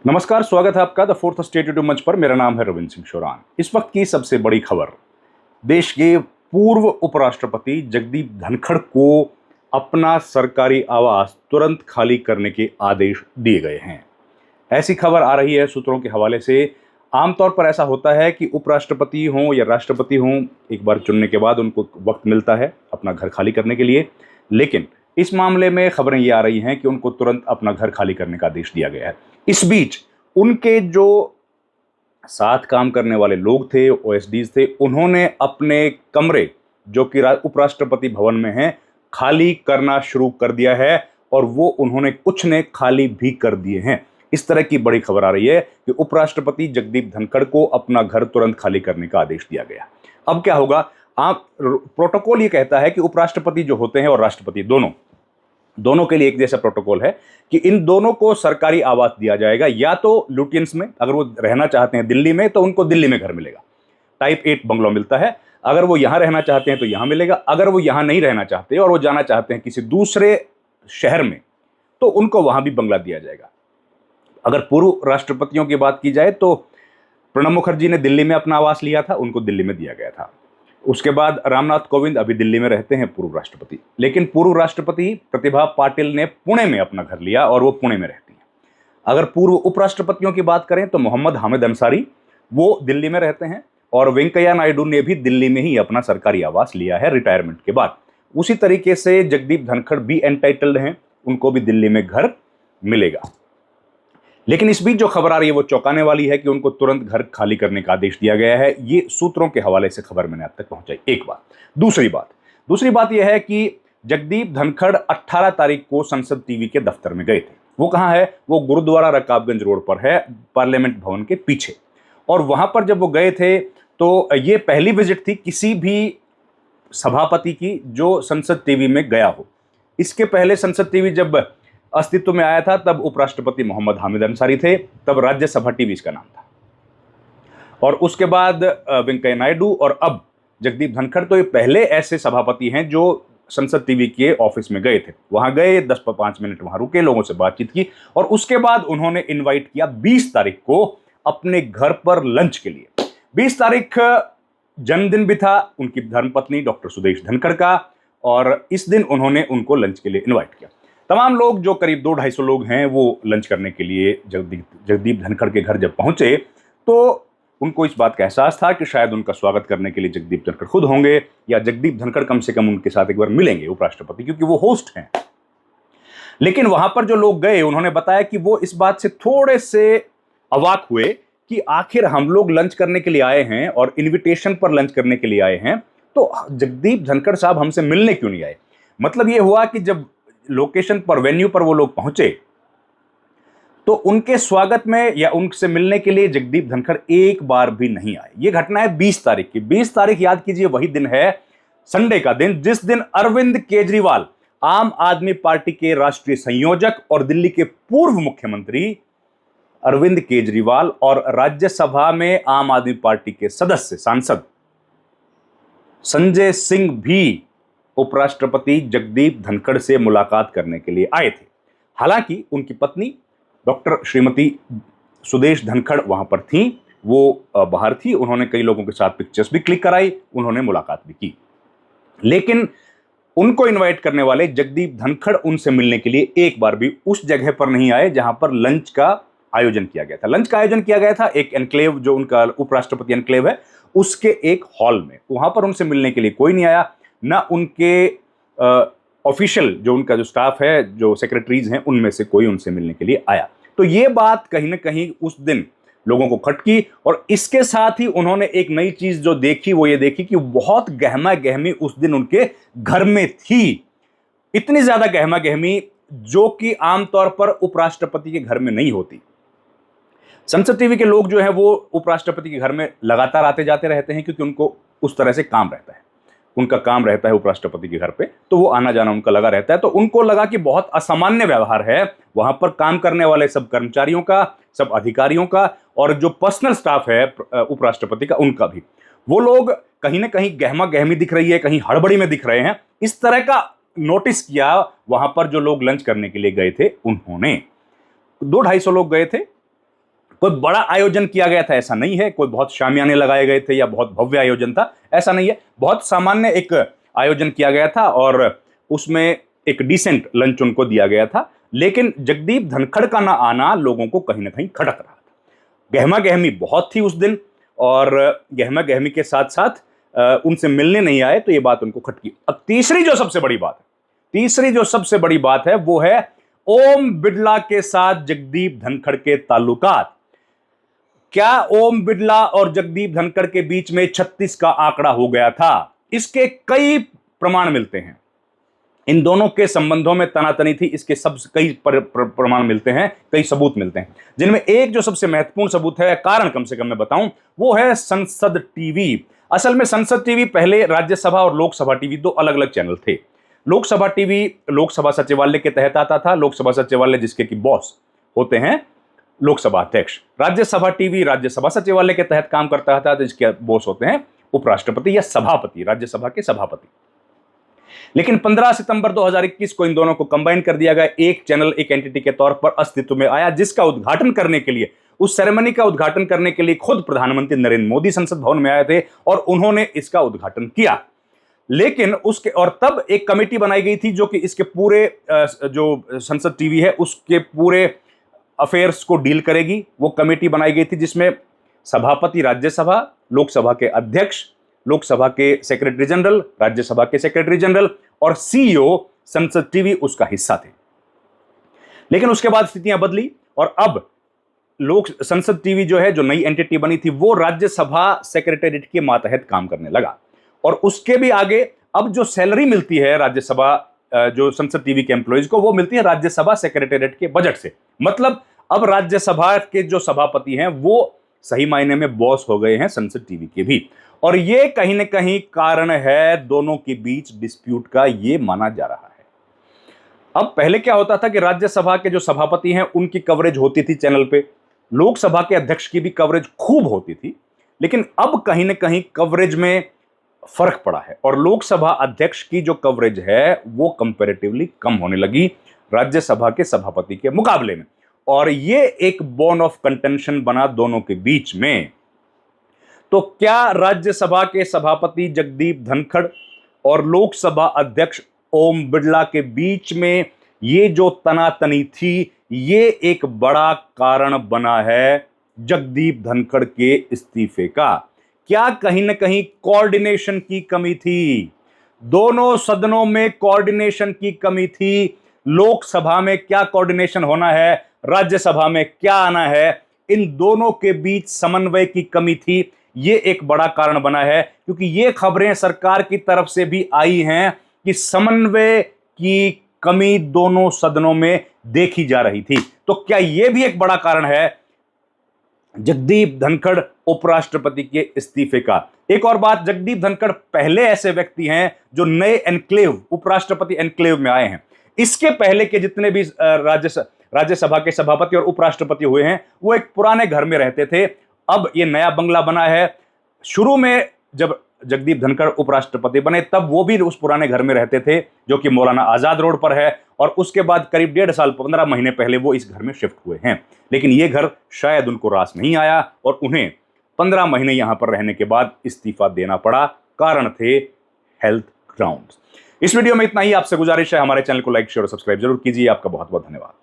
नमस्कार, स्वागत है आपका द फोर्थ स्टेट यूट्यूब मंच पर। मेरा नाम है रविंद्र सिंह शोरान। इस वक्त की सबसे बड़ी खबर, देश के पूर्व उपराष्ट्रपति जगदीप धनखड़ को अपना सरकारी आवास तुरंत खाली करने के आदेश दिए गए हैं। ऐसी खबर आ रही है सूत्रों के हवाले से। आमतौर पर ऐसा होता है कि उपराष्ट्रपति हों या राष्ट्रपति हों, एक बार चुनने के बाद उनको वक्त मिलता है अपना घर खाली करने के लिए, लेकिन इस मामले में खबरें ये आ रही हैं कि उनको तुरंत अपना घर खाली करने का आदेश दिया गया है। इस बीच उनके जो साथ काम करने वाले लोग थे, ओएसडीज थे, उन्होंने अपने कमरे जो कि उपराष्ट्रपति भवन में हैं खाली करना शुरू कर दिया है और वो उन्होंने कुछ ने खाली भी कर दिए हैं। इस तरह की बड़ी खबर आ रही है कि उपराष्ट्रपति जगदीप धनखड़ को अपना घर तुरंत खाली करने का आदेश दिया गया। अब क्या होगा? आप प्रोटोकॉल ये कहता है कि उपराष्ट्रपति जो होते हैं और राष्ट्रपति दोनों के लिए एक जैसा प्रोटोकॉल है कि इन दोनों को सरकारी आवास दिया जाएगा, या तो लुटियंस में, अगर वो रहना चाहते हैं दिल्ली में तो उनको दिल्ली में घर मिलेगा, टाइप 8 बंगलो मिलता है। अगर वो यहां रहना चाहते हैं तो यहां मिलेगा। अगर वो यहां नहीं रहना चाहते और वो जाना चाहते हैं किसी दूसरे शहर में तो उनको वहां भी बंगला दिया जाएगा। अगर पूर्व राष्ट्रपतियों की बात की जाए तो प्रणब मुखर्जी ने दिल्ली में अपना आवास लिया था, उनको दिल्ली में दिया गया था। उसके बाद रामनाथ कोविंद अभी दिल्ली में रहते हैं, पूर्व राष्ट्रपति। लेकिन पूर्व राष्ट्रपति प्रतिभा पाटिल ने पुणे में अपना घर लिया और वो पुणे में रहती हैं। अगर पूर्व उपराष्ट्रपतियों की बात करें तो मोहम्मद हामिद अंसारी, वो दिल्ली में रहते हैं, और वेंकैया नायडू ने भी दिल्ली में ही अपना सरकारी आवास लिया है रिटायरमेंट के बाद। उसी तरीके से जगदीप धनखड़ भी एंटाइटल्ड हैं, उनको भी दिल्ली में घर मिलेगा। लेकिन इस बीच जो खबर आ रही है वो चौंकाने वाली है कि उनको तुरंत घर खाली करने का आदेश दिया गया है। ये सूत्रों के हवाले से खबर मैंने आप तक पहुंचाई। एक बात। दूसरी बात यह है कि जगदीप धनखड़ 18 तारीख को संसद टीवी के दफ्तर में गए थे। वो कहां है? वो गुरुद्वारा रकाबगंज रोड पर है, पार्लियामेंट भवन के पीछे। और वहां पर जब वो गए थे तो ये पहली विजिट थी किसी भी सभापति की जो संसद टीवी में गया हो। इसके पहले संसद टीवी जब अस्तित्व में आया था तब उपराष्ट्रपति मोहम्मद हामिद अंसारी थे, तब राज्यसभा टीवी इसका नाम था। और उसके बाद वेंकैया नायडू और अब जगदीप धनखड़, तो ये पहले ऐसे सभापति हैं जो संसद टीवी के ऑफिस में गए थे। वहां गए, 10-5 मिनट वहां रुके, लोगों से बातचीत की और उसके बाद उन्होंने इन्वाइट किया 20 तारीख को अपने घर पर लंच के लिए। 20 तारीख जन्मदिन भी था उनकी धर्मपत्नी डॉक्टर सुदेश धनखड़ का, और इस दिन उन्होंने उनको लंच के लिए इन्वाइट किया। तमाम लोग, जो करीब 200-250 लोग हैं, वो लंच करने के लिए जगदीप धनखड़ के घर जब पहुंचे तो उनको इस बात का एहसास था कि शायद उनका स्वागत करने के लिए जगदीप धनखड़ खुद होंगे, या जगदीप धनखड़ कम से कम उनके साथ एक बार मिलेंगे उपराष्ट्रपति, क्योंकि वो होस्ट हैं। लेकिन वहां पर जो लोग गए उन्होंने बताया कि वो इस बात से थोड़े से अवाक हुए कि आखिर हम लोग लंच करने के लिए आए हैं और इन्विटेशन पर लंच करने के लिए आए हैं, तो जगदीप धनखड़ साहब हमसे मिलने क्यों नहीं आए? मतलब ये हुआ कि जब लोकेशन पर, वेन्यू पर वो लोग पहुंचे तो उनके स्वागत में या उनसे मिलने के लिए जगदीप धनखड़ एक बार भी नहीं आए। यह घटना है 20 तारीख की। 20 तारीख याद कीजिए, वही दिन है, संडे का दिन, जिस दिन अरविंद केजरीवाल, आम आदमी पार्टी के राष्ट्रीय संयोजक और दिल्ली के पूर्व मुख्यमंत्री अरविंद केजरीवाल और राज्यसभा में आम आदमी पार्टी के सदस्य, सांसद संजय सिंह भी उपराष्ट्रपति जगदीप धनखड़ से मुलाकात करने के लिए आए थे। हालांकि उनकी पत्नी डॉक्टर श्रीमती सुदेश धनखड़ वहां पर थी, वो बाहर थी। उन्होंने कई लोगों के साथ पिक्चर्स भी क्लिक कराई, उन्होंने मुलाकात भी की। लेकिन उनको इनवाइट करने वाले जगदीप धनखड़ उनसे मिलने के लिए एक बार भी उस जगह पर नहीं आए जहां पर लंच का आयोजन किया गया था। लंच का आयोजन किया गया था एक एनक्लेव, जो उनका उपराष्ट्रपति एनक्लेव है, उसके एक हॉल में। वहां पर उनसे मिलने के लिए कोई नहीं आया, ना उनके ऑफिशियल जो उनका जो स्टाफ है, जो सेक्रेटरीज हैं, उनमें से कोई उनसे मिलने के लिए आया। तो ये बात कहीं ना कहीं उस दिन लोगों को खटकी, और इसके साथ ही उन्होंने एक नई चीज जो देखी वो ये देखी कि बहुत गहमा गहमी उस दिन उनके घर में थी। इतनी ज्यादा गहमा गहमी जो कि आमतौर पर उपराष्ट्रपति के घर में नहीं होती। संसद टीवी के लोग जो है वो उपराष्ट्रपति के घर में लगातार आते जाते रहते हैं, क्योंकि उनको उस तरह से काम रहता है, उनका काम रहता है उपराष्ट्रपति के घर पे, तो वो आना जाना उनका लगा रहता है। तो उनको लगा कि बहुत असामान्य व्यवहार है वहां पर काम करने वाले सब कर्मचारियों का, सब अधिकारियों का, और जो पर्सनल स्टाफ है उपराष्ट्रपति का, उनका भी। वो लोग कहीं ना कहीं गहमा गहमी दिख रही है, कहीं हड़बड़ी में दिख रहे हैं, इस तरह का नोटिस किया वहां पर जो लोग लंच करने के लिए गए थे उन्होंने। 200-250 लोग गए थे, कोई बड़ा आयोजन किया गया था ऐसा नहीं है, कोई बहुत शामियाने लगाए गए थे या बहुत भव्य आयोजन था ऐसा नहीं है। बहुत सामान्य एक आयोजन किया गया था और उसमें एक डिसेंट लंच उनको दिया गया था। लेकिन जगदीप धनखड़ का ना आना लोगों को कहीं ना कहीं खटक रहा था। गहमा गहमी बहुत थी उस दिन और गहमा गहमी के साथ साथ उनसे मिलने नहीं आए तो ये बात उनको खटकी। अब तीसरी जो सबसे बड़ी बात है वो है ओम बिड़ला के साथ जगदीप धनखड़ के ताल्लुकात। क्या ओम बिड़ला और जगदीप धनखड़ के बीच में 36 का आंकड़ा हो गया था? इसके कई प्रमाण मिलते हैं। इन दोनों के संबंधों में तनातनी थी, इसके कई प्रमाण मिलते हैं, कई सबूत मिलते हैं, जिनमें एक जो सबसे महत्वपूर्ण सबूत है, कारण कम से कम मैं बताऊं, वो है संसद टीवी। असल में संसद टीवी पहले राज्यसभा और लोकसभा टीवी दो अलग अलग चैनल थे। लोकसभा टीवी लोकसभा सचिवालय के तहत आता था, लोकसभा सचिवालय जिसके की बॉस होते हैं लोकसभा अध्यक्ष। राज्यसभा टीवी राज्यसभा सचिवालय के तहत काम करता था, जिसके बॉस होते हैं उपराष्ट्रपति या सभापति, राज्यसभा के सभापति। लेकिन 15 सितंबर 2021 को इन दोनों को कंबाइन कर दिया गया, एक चैनल एक एंटिटी के तौर पर अस्तित्व में आया, जिसका उद्घाटन करने के लिए, उस सेरेमनी का उद्घाटन करने के लिए खुद प्रधानमंत्री नरेंद्र मोदी संसद भवन में आए थे और उन्होंने इसका उद्घाटन किया। लेकिन उसके और तब एक कमेटी बनाई गई थी जो कि इसके पूरे जो संसद टीवी है उसके पूरे अफेयर्स को डील करेगी। वो कमेटी बनाई गई थी जिसमें सभापति राज्यसभा, लोकसभा के अध्यक्ष, लोकसभा के सेक्रेटरी जनरल, राज्यसभा के सेक्रेटरी जनरल और सीईओ संसद टीवी उसका हिस्सा थे। लेकिन उसके बाद स्थितियां बदली और अब संसद टीवी जो है, जो नई एंटिटी बनी थी, वो राज्यसभा सेक्रेटेरिएट के मातहत काम करने लगा। और उसके भी आगे अब जो सैलरी मिलती है राज्यसभा जो संसद टीवी के एम्प्लॉइज को, वो मिलती है राज्यसभा सेक्रेटेरिएट के बजट से। मतलब अब राज्यसभा के जो सभापति हैं वो सही मायने में बॉस हो गए हैं संसद टीवी के भी। और ये कहीं ना कहीं कारण है दोनों के बीच डिस्प्यूट का, ये माना जा रहा है। अब पहले क्या होता था कि राज्यसभा के जो सभापति हैं उनकी कवरेज होती थी चैनल पे, लोकसभा के अध्यक्ष की भी कवरेज खूब होती थी। लेकिन अब कहीं ना कहीं कवरेज में फर्क पड़ा है और लोकसभा अध्यक्ष की जो कवरेज है वो कंपैरेटिवली कम होने लगी राज्यसभा के सभापति के मुकाबले में। और ये एक बोन ऑफ कंटेंशन बना दोनों के बीच में। तो क्या राज्यसभा के सभापति जगदीप धनखड़ और लोकसभा अध्यक्ष ओम बिड़ला के बीच में ये जो तनातनी थी, ये एक बड़ा कारण बना है जगदीप धनखड़ के इस्तीफे का? क्या कहीं ना कहीं कोऑर्डिनेशन की कमी थी? दोनों सदनों में कोऑर्डिनेशन की कमी थी। लोकसभा में क्या कोऑर्डिनेशन होना है, राज्यसभा में क्या आना है, इन दोनों के बीच समन्वय की कमी थी। ये एक बड़ा कारण बना है, क्योंकि ये खबरें सरकार की तरफ से भी आई हैं कि समन्वय की कमी दोनों सदनों में देखी जा रही थी। तो क्या यह भी एक बड़ा कारण है जगदीप धनखड़ उपराष्ट्रपति के इस्तीफे का? एक और बात, जगदीप धनखड़ पहले ऐसे व्यक्ति हैं जो नए एनक्लेव, उपराष्ट्रपति एनक्लेव में आए हैं। इसके पहले के जितने भी राज्यसभा के सभापति और उपराष्ट्रपति हुए हैं वो एक पुराने घर में रहते थे। अब ये नया बंगला बना है। शुरू में जब जगदीप धनखड़ उपराष्ट्रपति बने तब वो भी उस पुराने घर में रहते थे जो कि मौलाना आजाद रोड पर है, और उसके बाद करीब 1.5 साल 15 महीने पहले वो इस घर में शिफ्ट हुए हैं। लेकिन ये घर शायद उनको रास नहीं आया और उन्हें 15 महीने यहां पर रहने के बाद इस्तीफा देना पड़ा। कारण थे हेल्थ ग्राउंड्स। इस वीडियो में इतना ही। आपसे गुजारिश है हमारे चैनल को लाइक, शेयर और सब्सक्राइब जरूर कीजिए। आपका बहुत बहुत धन्यवाद।